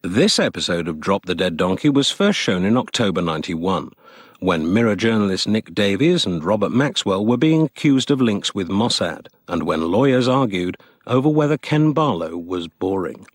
This episode of Drop the Dead Donkey was first shown in October '91, when Mirror journalists Nick Davies and Robert Maxwell were being accused of links with Mossad, and when lawyers argued over whether Ken Barlow was boring.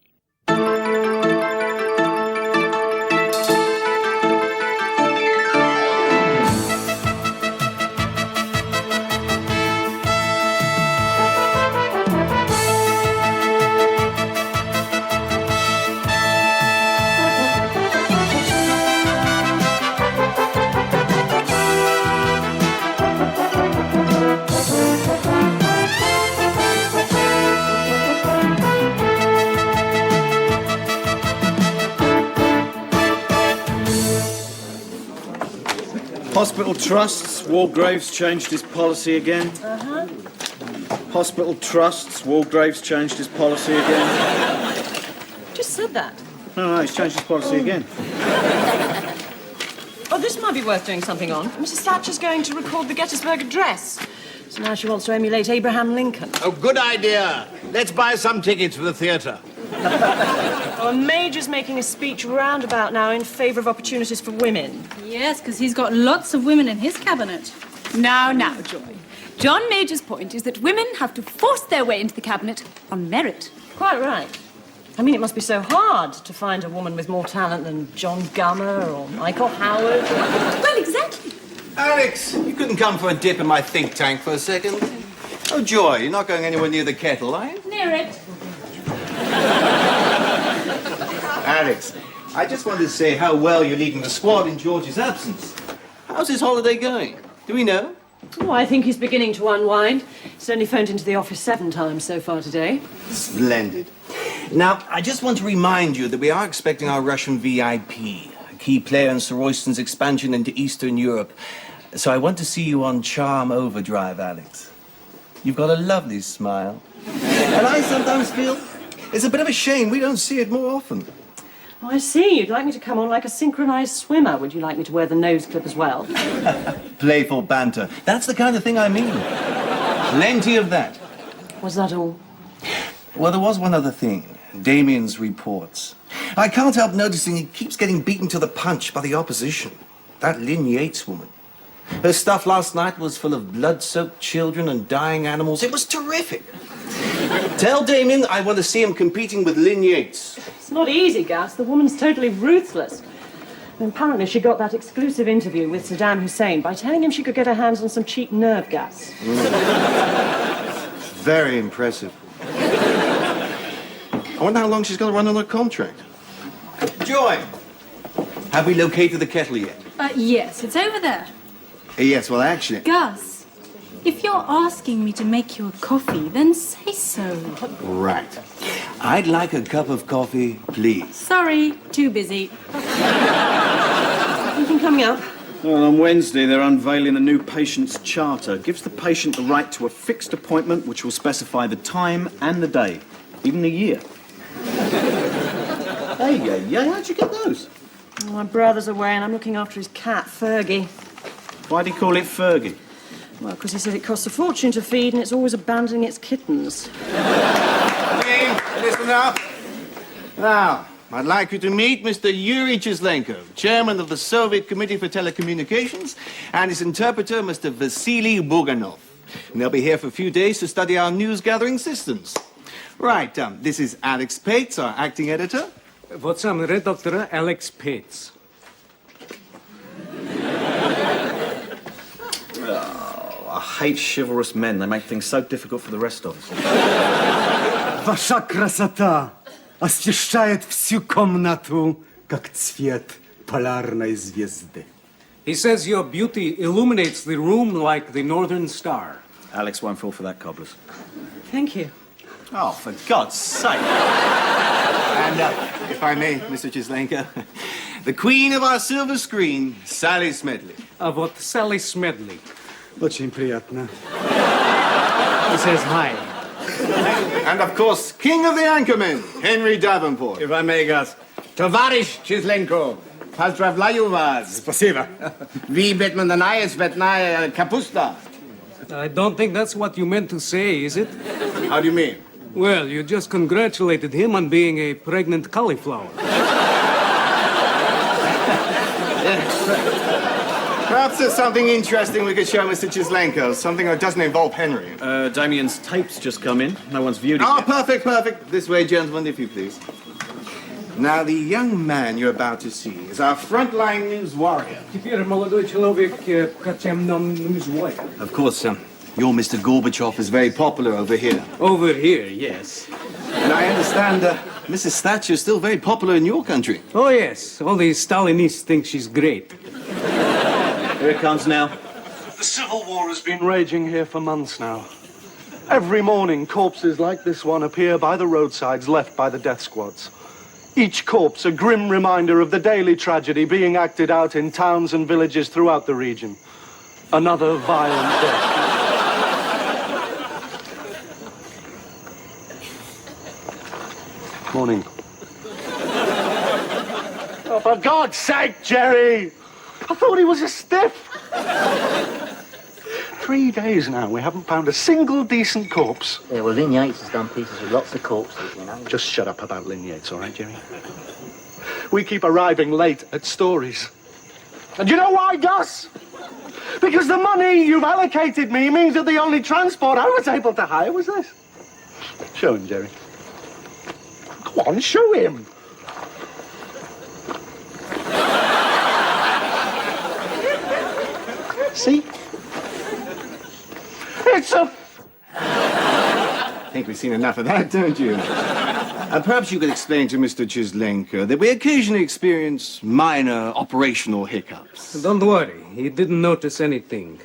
Hospital trusts, Walgrave's changed his policy again. Hospital trusts, Walgrave's changed his policy again. Just said that. No, he's changed his policy again. Oh, this might be worth doing something on. Mrs. Thatcher's going to record the Gettysburg Address. So now she wants to emulate Abraham Lincoln. Oh, good idea. Let's buy some tickets for the theatre. Oh, Major's making a speech roundabout now in favour of opportunities for women. Yes, because he's got lots of women in his cabinet. Now, Joy. John Major's point is that women have to force their way into the cabinet on merit. Quite right. I mean, it must be so hard to find a woman with more talent than John Gummer or Michael Howard. Well, exactly. Alex, you couldn't come for a dip in my think tank for a second? Oh, Joy, you're not going anywhere near the kettle, are you? Near it. Alex, I just wanted to say how well you're leading the squad in George's absence. How's his holiday going? Do we know? Oh, I think he's beginning to unwind. He's only phoned into the office 7 times so far today. Splendid. Now, I just want to remind you that we are expecting our Russian VIP, a key player in Sir Royston's expansion into Eastern Europe. So I want to see you on Charm Overdrive, Alex. You've got a lovely smile. And I sometimes feel it's a bit of a shame we don't see it more often. Oh, I see. You'd like me to come on like a synchronised swimmer. Would you like me to wear the nose clip as well? Playful banter. That's the kind of thing I mean. Plenty of that. Was that all? Well, there was one other thing. Damien's reports. I can't help noticing he keeps getting beaten to the punch by the opposition. That Lynn Yates woman. Her stuff last night was full of blood-soaked children and dying animals. It was terrific. Tell Damien I want to see him competing with Lynn Yates. It's not easy, Gus. The woman's totally ruthless. And apparently she got that exclusive interview with Saddam Hussein by telling him she could get her hands on some cheap nerve gas. Very impressive. I wonder how long she's going to run on her contract. Joy, have we located the kettle yet? Yes, it's over there. Yes, well, actually... Gus, if you're asking me to make you a coffee, then say so. Right. I'd like a cup of coffee, please. Sorry, too busy. Anything coming up? Well, on Wednesday, they're unveiling a new patient's charter. It gives the patient the right to a fixed appointment which will specify the time and the day, even the year. Hey, how'd you get those? Oh, my brother's away and I'm looking after his cat, Fergie. Why'd he call it Fergie? Well, because he said it costs a fortune to feed and it's always abandoning its kittens. Okay, listen up. Now, I'd like you to meet Mr. Yuri Chislenko, chairman of the Soviet Committee for Telecommunications, and his interpreter, Mr. Vasily Buganov. And they'll be here for a few days to study our news-gathering systems. Right, this is Alex Pates, our acting editor. Вот сам редактор Alex Pates. I hate chivalrous men. They make things so difficult for the rest of us. Ваша красота освещает всю комнату, как цвет полярной звезды. He says your beauty illuminates the room like the northern star. Alex won't fall for that, cobblers. Thank you. Oh, for God's sake. And, if I may, Mr. Chislenko, the queen of our silver screen, Sally Smedley. Вот Sally Smedley. Очень приятно. He says hi. And, of course, king of the anchormen, Henry Davenport. If I may, Gus. Tovarish Chislenko. Pozdravляю вас. Спасибо. Wie betmandanaya svetnaya kapusta. I don't think that's what you meant to say, is it? How do you mean? Well, you just congratulated him on being a pregnant cauliflower. Perhaps there's something interesting we could show Mr. Chislenko. Something that doesn't involve Henry. Damien's tape's just come in. No one's viewed it Oh, yet. perfect, perfect. This way, gentlemen, if you please. Now, the young man you're about to see is our frontline news warrior. Теперь молодой человек, хотим нам ньюсвайр. Of course, your Mr. Gorbachev is very popular over here. Over here, yes. And I understand Mrs. Thatcher is still very popular in your country. Oh, yes. All the Stalinists think she's great. Here it comes now. The civil war has been raging here for months now. Every morning, corpses like this one appear by the roadsides left by the death squads. Each corpse a grim reminder of the daily tragedy being acted out in towns and villages throughout the region. Another violent death. Morning. Oh, for God's sake, Jerry! I thought he was a stiff. 3 days now, we haven't found a single decent corpse. Yeah, well, Lynn Yates has done pieces with lots of corpses, you know. Just shut up about Lynn Yates, all right, Jerry? We keep arriving late at stories. And you know why, Gus? Because the money you've allocated me means that the only transport I was able to hire was this. Show him, Jerry. Go on, show him. See? It's a... I think we've seen enough of that, don't you? And perhaps you could explain to Mr. Chislenko that we occasionally experience minor operational hiccups. Don't worry, he didn't notice anything.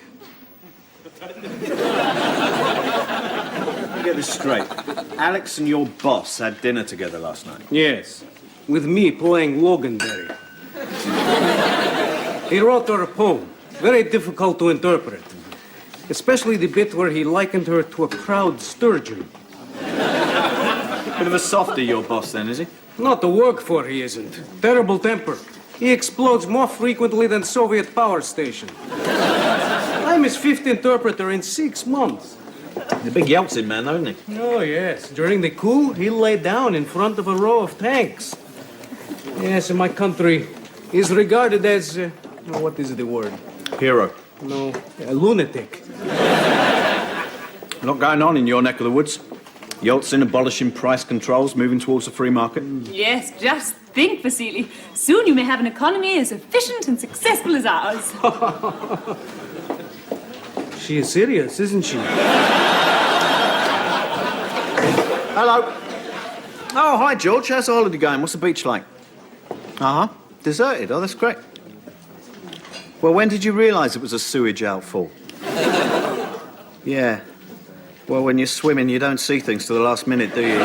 Get this straight. Alex and your boss had dinner together last night. Yes, with me playing Loganberry. He wrote her a poem, very difficult to interpret. Especially the bit where he likened her to a proud sturgeon. Bit of a softy, your boss, then, is he? Not to work for, he isn't. Terrible temper. He explodes more frequently than Soviet power station. I'm his 5th interpreter in 6 months. The big Yeltsin man, though, isn't he? Oh, yes. During the coup, he lay down in front of a row of tanks. Yes, in my country, he's regarded as... what is the word? Hero. No, a lunatic. A lot going on in your neck of the woods. Yeltsin abolishing price controls, moving towards a free market. Yes, just think, Vasily. Soon you may have an economy as efficient and successful as ours. She is serious, isn't she? Hello. Oh, hi, George. How's the holiday going? What's the beach like? Uh-huh. Deserted. Oh, that's great. Well, when did you realise it was a sewage outfall? Yeah. Well, when you're swimming, you don't see things till the last minute, do you?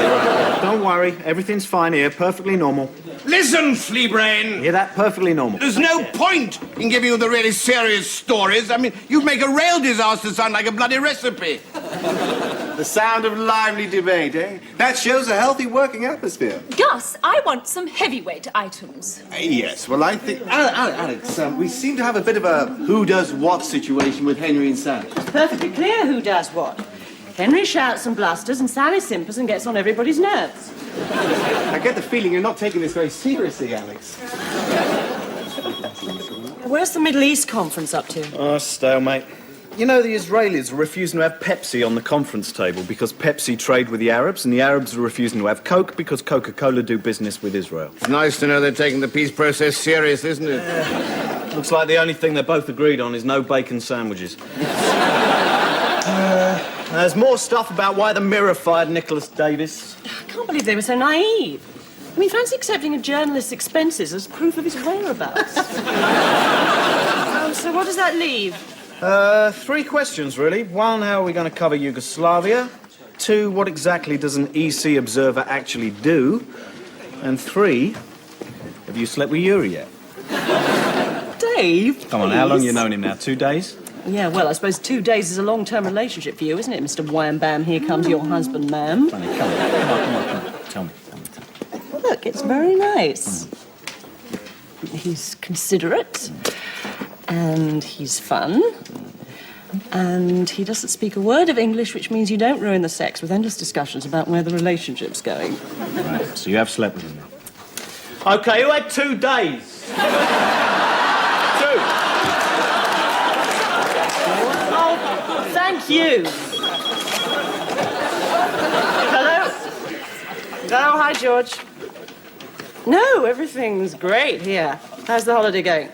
Don't worry. Everything's fine here. Perfectly normal. Listen, Fleabrain! Hear that? Perfectly normal. There's no point in giving you the really serious stories. I mean, you'd make a rail disaster sound like a bloody recipe. The sound of lively debate, eh? That shows a healthy working atmosphere. Gus, I want some heavyweight items. Yes, well, I think... Alex, we seem to have a bit of a who does what situation with Henry and Sally. It's perfectly clear who does what. Henry shouts and blusters, and Sally simpers and gets on everybody's nerves. I get the feeling you're not taking this very seriously, Alex. Where's the Middle East conference up to? Oh, stalemate. You know, the Israelis are refusing to have Pepsi on the conference table because Pepsi trade with the Arabs, and the Arabs are refusing to have Coke because Coca-Cola do business with Israel. It's nice to know they're taking the peace process serious, isn't it? Looks like the only thing they're both agreed on is no bacon sandwiches. There's more stuff about why the Mirror fired Nicholas Davis. I can't believe they were so naive. I mean, fancy accepting a journalist's expenses as proof of his whereabouts. So what does that leave? 3 questions, really. 1, how are we going to cover Yugoslavia? 2, what exactly does an EC observer actually do? And 3, have you slept with Yuri yet? Dave, Come on, how long you known him now? 2 days? Yeah, well, I suppose 2 days is a long-term relationship for you, isn't it, Mr. Wham-Bam? Here comes your husband, ma'am. Funny, come on. Tell me. Well, look, it's very nice. He's considerate, and he's fun, And he doesn't speak a word of English, which means you don't ruin the sex with endless discussions about where the relationship's going. Right, so you have slept with him. OK, who had 2 days? 2. Oh, thank you. Hello? Oh, hi, George. No, everything's great here. How's the holiday going?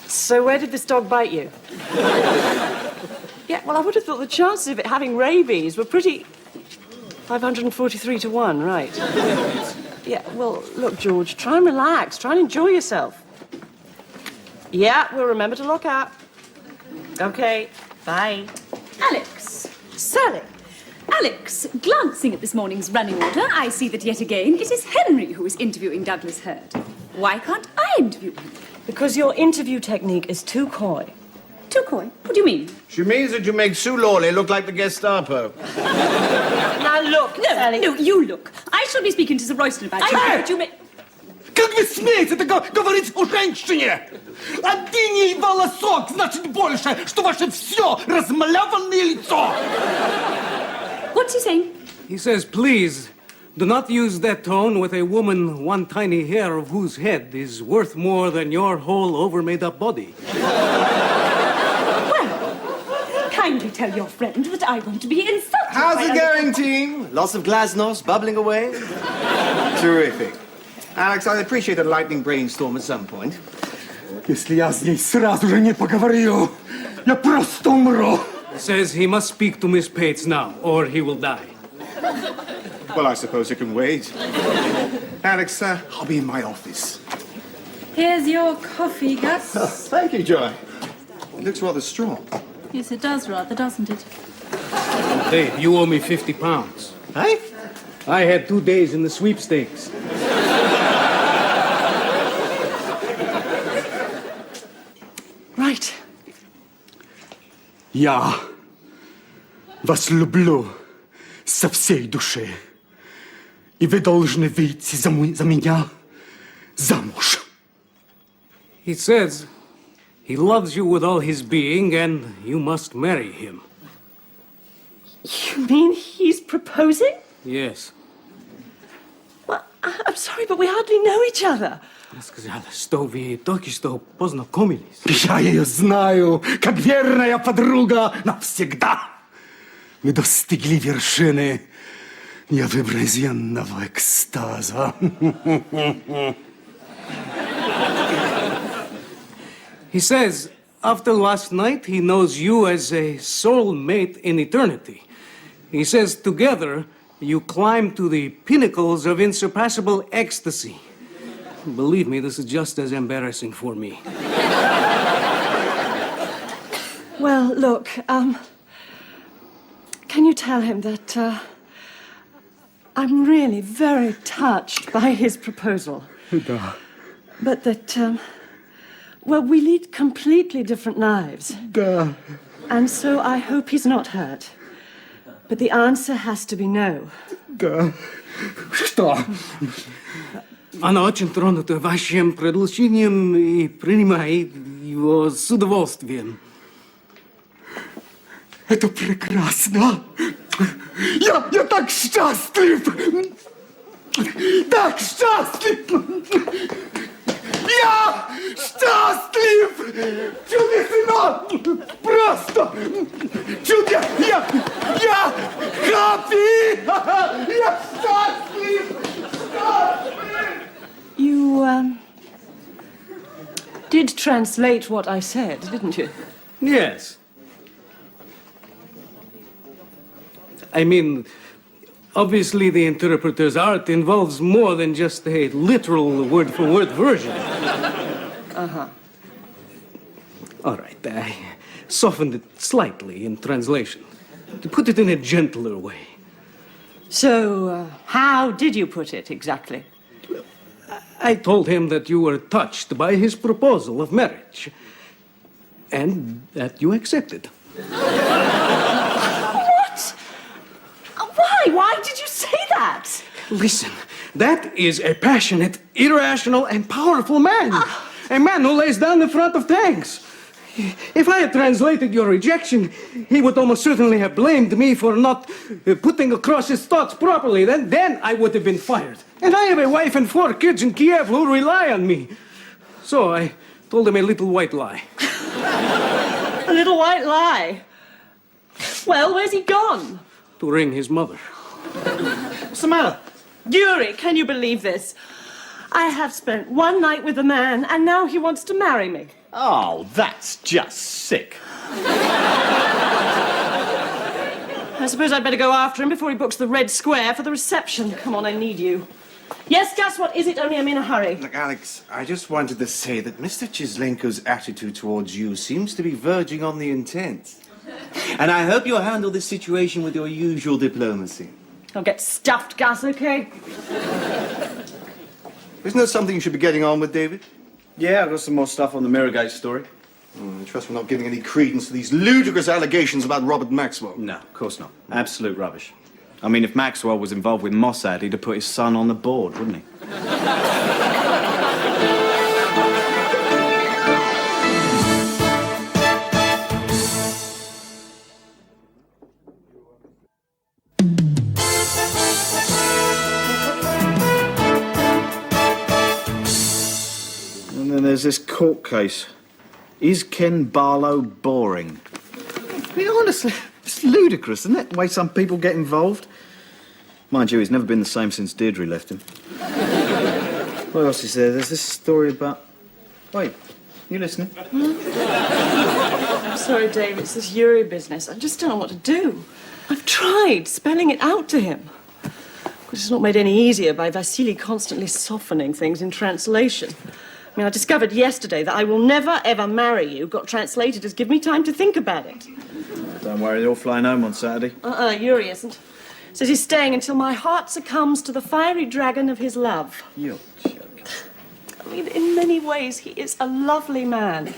So where did this dog bite you? Yeah, well, I would have thought the chances of it having rabies were pretty... 543 to 1, right. Yeah, well, look, George, try and relax. Try and enjoy yourself. Yeah, we'll remember to lock out. OK, bye. Alex. Sally. Alex, glancing at this morning's running order, I see that yet again it is Henry who is interviewing Douglas Hurd. Why can't I interview him? Because your interview technique is too coy. Too coy? What do you mean? She means that you make Sue Lawley look like the Gestapo. Now look, Sally. No, you look. I shall be speaking to Sir Royston about you. But you may... Как вы смеете говорить о женщине? Один ей волосок значит больше, что ваше все размалеванное лицо. What's he saying? He says, please, do not use that tone with a woman one tiny hair of whose head is worth more than your whole over-made-up body. Well, kindly tell your friend that I want to be insulted. How's it going, team? Lots of glasnost bubbling away? Terrific. Alex, I'd appreciate a lightning brainstorm at some point. Если я здесь сразу же не поговорю, я просто умру. Says he must speak to Miss Pates now, or he will die. Well, I suppose it can wait. Alex, I'll be in my office. Here's your coffee, Gus. Oh, thank you, Joy. It looks rather strong. Yes, it does rather, doesn't it? Dave, you owe me 50 pounds. Hey? I had 2 days in the sweepstakes. Right. Я вас люблю со всей души. И вы должны выйти за меня замуж. He says he loves you with all his being, and you must marry him. You mean he's proposing? Yes. Well, I'm sorry, but we hardly know each other. Она сказала, что вы только что познакомились. Я ее знаю, как верная подруга навсегда. Мы достигли вершины невообразимого экстаза. He says, after last night, he knows you as a soulmate in eternity. He says, together, you climb to the pinnacles of insurpassable ecstasy. Believe me, this is just as embarrassing for me. Well, look, can you tell him that I'm really very touched by his proposal? Да. But that, well, we lead completely different lives. Да. And so I hope he's not hurt. But the answer has to be no. Да. Что? Она очень тронута вашим предложением и принимает его с удовольствием. Это прекрасно. Я так счастлив. Так счастлив. Я счастлив. Чудесно. Просто чудесно. Я happy. Я счастлив. You, did translate what I said, didn't you? Yes. I mean, obviously the interpreter's art involves more than just a literal word-for-word version. Uh-huh. All right, I softened it slightly in translation, to put it in a gentler way. So, how did you put it exactly? I told him that you were touched by his proposal of marriage, and that you accepted. What? Why? Why did you say that? Listen, that is a passionate, irrational, and powerful man. A man who lays down in front of tanks. If I had translated your rejection, he would almost certainly have blamed me for not putting across his thoughts properly. Then I would have been fired. And I have a wife and 4 kids in Kiev who rely on me. So I told him a little white lie. A little white lie? Well, where's he gone? To ring his mother. What's the matter? Yuri, can you believe this? I have spent one night with a man, and now he wants to marry me. Oh, that's just sick. I suppose I'd better go after him before he books the Red Square for the reception. Come on, I need you. Yes, Gus, what is it? Only I'm in a hurry. Look, Alex, I just wanted to say that Mr. Chislenko's attitude towards you seems to be verging on the intense. And I hope you'll handle this situation with your usual diplomacy. I'll get stuffed, Gus, okay? Isn't that something you should be getting on with, David? Yeah, I've got some more stuff on the Mirrorgate story. I trust we're not giving any credence to these ludicrous allegations about Robert Maxwell. No, of course not. Absolute rubbish. I mean, if Maxwell was involved with Mossad, he'd have put his son on the board, wouldn't he? And then there's this court case. Is Ken Barlow boring? I mean, honestly, it's ludicrous, isn't it? The way some people get involved. Mind you, he's never been the same since Deirdre left him. What else is there? There's this story about... Wait, you listening? I'm sorry, Dave, it's this Yuri business. I just don't know what to do. I've tried spelling it out to him. Of course, it's not made any easier by Vasily constantly softening things in translation. I mean, I discovered yesterday that I will never, ever marry you got translated as give me time to think about it. Don't worry, they're all flying home on Saturday. Yuri isn't. Says he's staying until my heart succumbs to the fiery dragon of his love. You're joking. I mean, in many ways, he is a lovely man.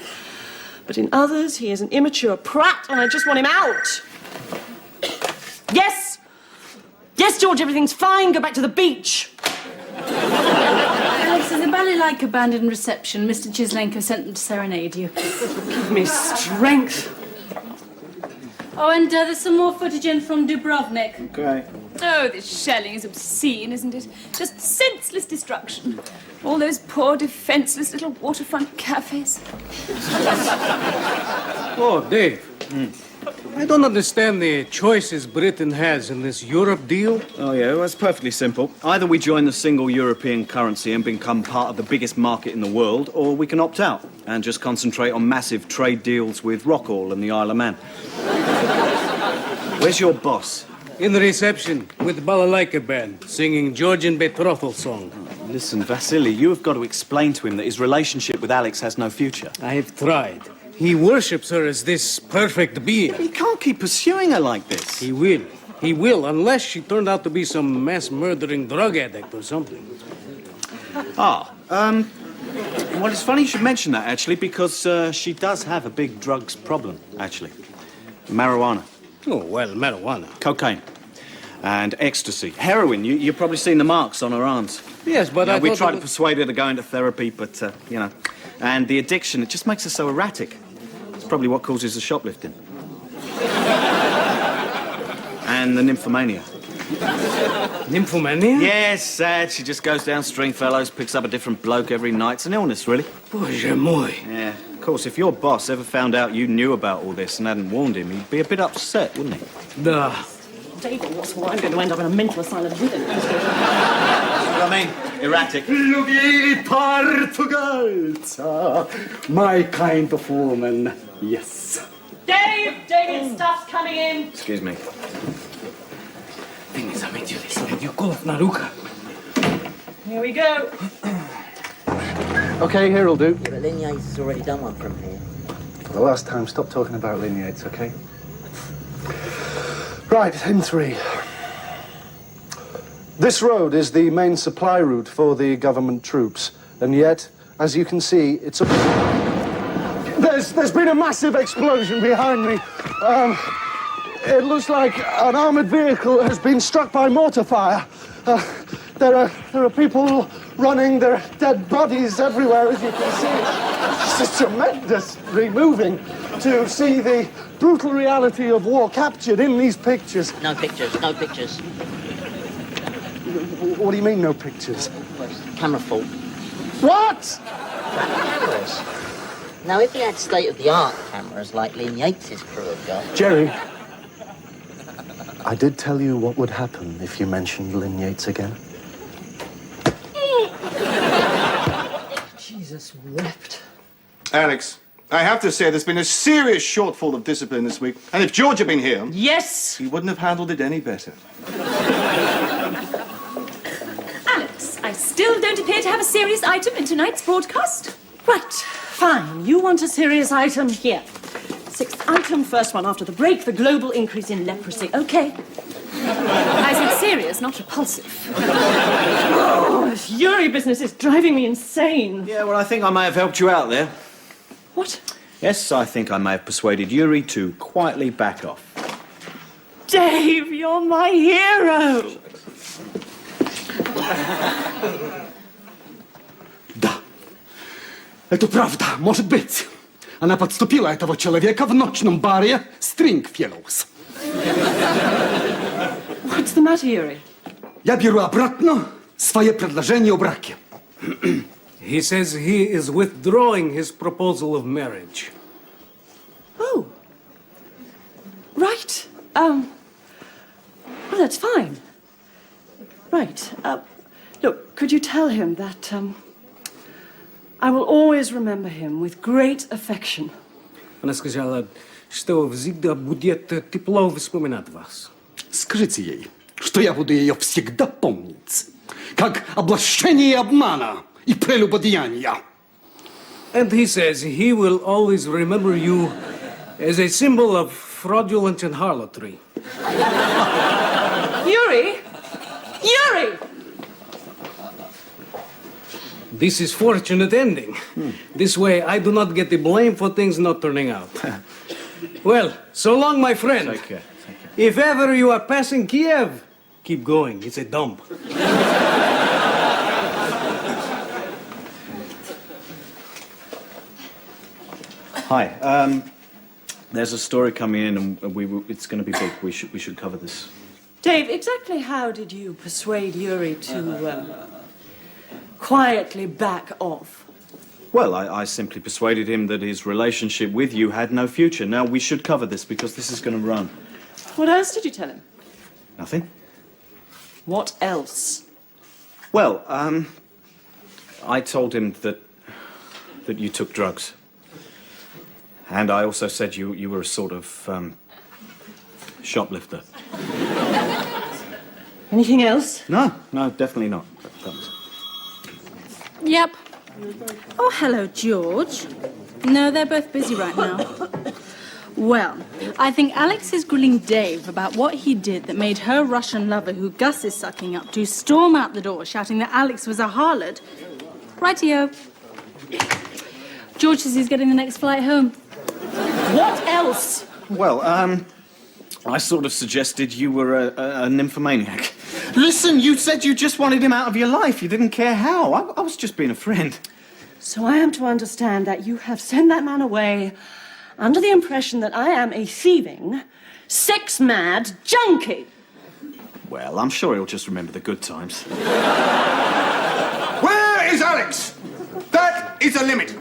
But in others, he is an immature prat, and I just want him out. Yes! Yes, George, everything's fine. Go back to the beach. Alex, there's a balalaika band in reception. Mr. Chislenko sent them to serenade you. Give me strength. Oh, and there's some more footage in from Dubrovnik. Okay. Oh, this shelling is obscene, isn't it? Just senseless destruction. All those poor, defenseless little waterfront cafes. Oh, Dave. I don't understand the choices Britain has in this Europe deal. Oh, yeah, well, it's perfectly simple. Either we join the single European currency and become part of the biggest market in the world, or we can opt out and just concentrate on massive trade deals with Rockall and the Isle of Man. Where's your boss? In the reception with the balalaika band, singing Georgian betrothal song. Listen, Vasily, you have got to explain to him that his relationship with Alex has no future. I have tried. He worships her as this perfect being. He can't keep pursuing her like this. He will. He will, unless she turned out to be some mass-murdering drug addict or something. Well, it's funny you should mention that, actually, because she does have a big drugs problem, actually. Marijuana. Oh, well, marijuana. Cocaine. And ecstasy. Heroin. You've probably seen the marks on her arms. Yes, but we tried to persuade her to go into therapy, but, you know. And the addiction, it just makes her so erratic. It's probably what causes the shoplifting. And the nymphomania. Nymphomania? Yes, sad. She just goes down Stringfellows, picks up a different bloke every night. It's an illness, really. Bоже mой. Yeah. Of course, if your boss ever found out you knew about all this and hadn't warned him, he'd be a bit upset, wouldn't he? Duh. David, what's more, I'm going to end up in a mental asylum with him. That's what I mean. Erratic. Lubię Portugalca. My kind of woman. Yes. David, stuff's coming in. Excuse me. Ty nie zamęciłeś sobie wielkolów na rucha. Here we go. Okay, here'll do. Yeah, but Lignage's has already done one from here. The last time, stop talking about Lignage's, okay? Right, in 3. This road is the main supply route for the government troops, and yet, as you can see, it's a... There's been a massive explosion behind me. It looks like an armored vehicle has been struck by mortar fire. There are people running their dead bodies everywhere, as you can see. It's tremendous, moving to see the brutal reality of war captured in these pictures. No pictures, no pictures. What do you mean, no pictures? Camera fault. What? Cameras. Now, if he had state-of-the-art cameras like Lynn Yates' crew have got... Jerry, I did tell you what would happen if you mentioned Lynn Yates again. Jesus wept. Alex, I have to say there's been a serious shortfall of discipline this week. And if George had been here... Yes! he wouldn't have handled it any better. Alex, I still don't appear to have a serious item in tonight's broadcast. Right, fine. You want a serious item? Here. Sixth item, first one after the break, the global increase in leprosy. Okay. I said serious, not repulsive. Oh, this Yuri business is driving me insane. Yeah, well, I think I may have helped you out there. What? Yes, I think I may have persuaded Yuri to quietly back off. Dave, you're my hero. Да. Это правда, может быть. Она подступила этого человека в ночном баре Stringfellows. What's the matter, Yuri? Я беру обратно свое предложение о браке. He says he is withdrawing his proposal of marriage. Oh. Right. Well, that's fine. Right. Look, could you tell him that, I will always remember him with great affection. Она сказала, что всегда будет тепло вспоминать вас. Скажите ей, что я буду ее всегда помнить, как обольщение обмана и прелюбодеяния. And he says he will always remember you as a symbol of fraudulence and harlotry. Yuri! Yuri! This is fortunate ending. This way, I do not get the blame for things not turning out. Well, so long, my friend. Take care. If ever you are passing Kiev, keep going. It's a dump. Hi. There's a story coming in, and it's going to be big. We should cover this. Dave, exactly how did you persuade Yuri to quietly back off? Well, I simply persuaded him that his relationship with you had no future. Now, we should cover this because this is going to run. What else did you tell him? Nothing? What else? Well, I told him that you took drugs. And I also said you were a sort of shoplifter. Anything else? No, definitely not. That was... Yep. Oh, hello, George. No, they're both busy right now. Well, I think Alex is grilling Dave about what he did that made her Russian lover, who Gus is sucking up to, storm out the door shouting that Alex was a harlot. Rightio. George says he's getting the next flight home. What else? Well, I sort of suggested you were a nymphomaniac. Listen, you said you just wanted him out of your life. You didn't care how. I was just being a friend. So I am to understand that you have sent that man away under the impression that I am a thieving, sex-mad junkie. Well, I'm sure he'll just remember the good times. Where is Alex? That is a limit.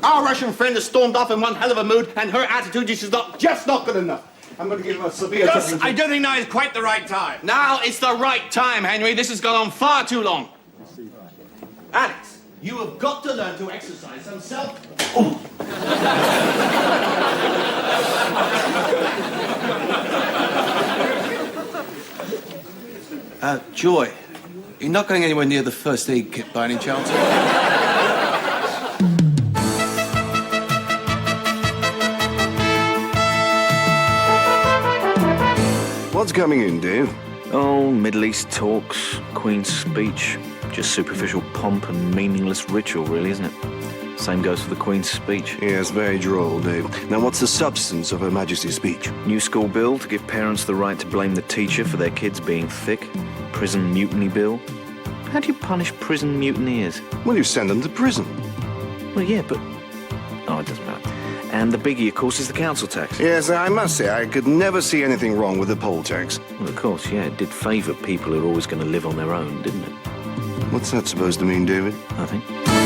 Our Russian friend has stormed off in one hell of a mood, and her attitude is just not good enough. I'm going to give her a severe... Gus, I don't think now is quite the right time. Now it's the right time, Henry. This has gone on far too long. Alex, you have got to learn to exercise some self... Oh. Joy, you're not going anywhere near the first aid kit by any chance? What's coming in, Dave? Oh, Middle East talks, Queen's speech. Just superficial pomp and meaningless ritual, really, isn't it? Same goes for the Queen's speech. Yes, very droll, Dave. Now, what's the substance of Her Majesty's speech? New school bill to give parents the right to blame the teacher for their kids being thick. Prison mutiny bill. How do you punish prison mutineers? Well, you send them to prison. Well, yeah, but... Oh, it doesn't matter. And the biggie, of course, is the council tax. Yes, I must say, I could never see anything wrong with the poll tax. Well, of course, yeah, it did favour people who are always going to live on their own, didn't it? What's that supposed to mean, David? Nothing.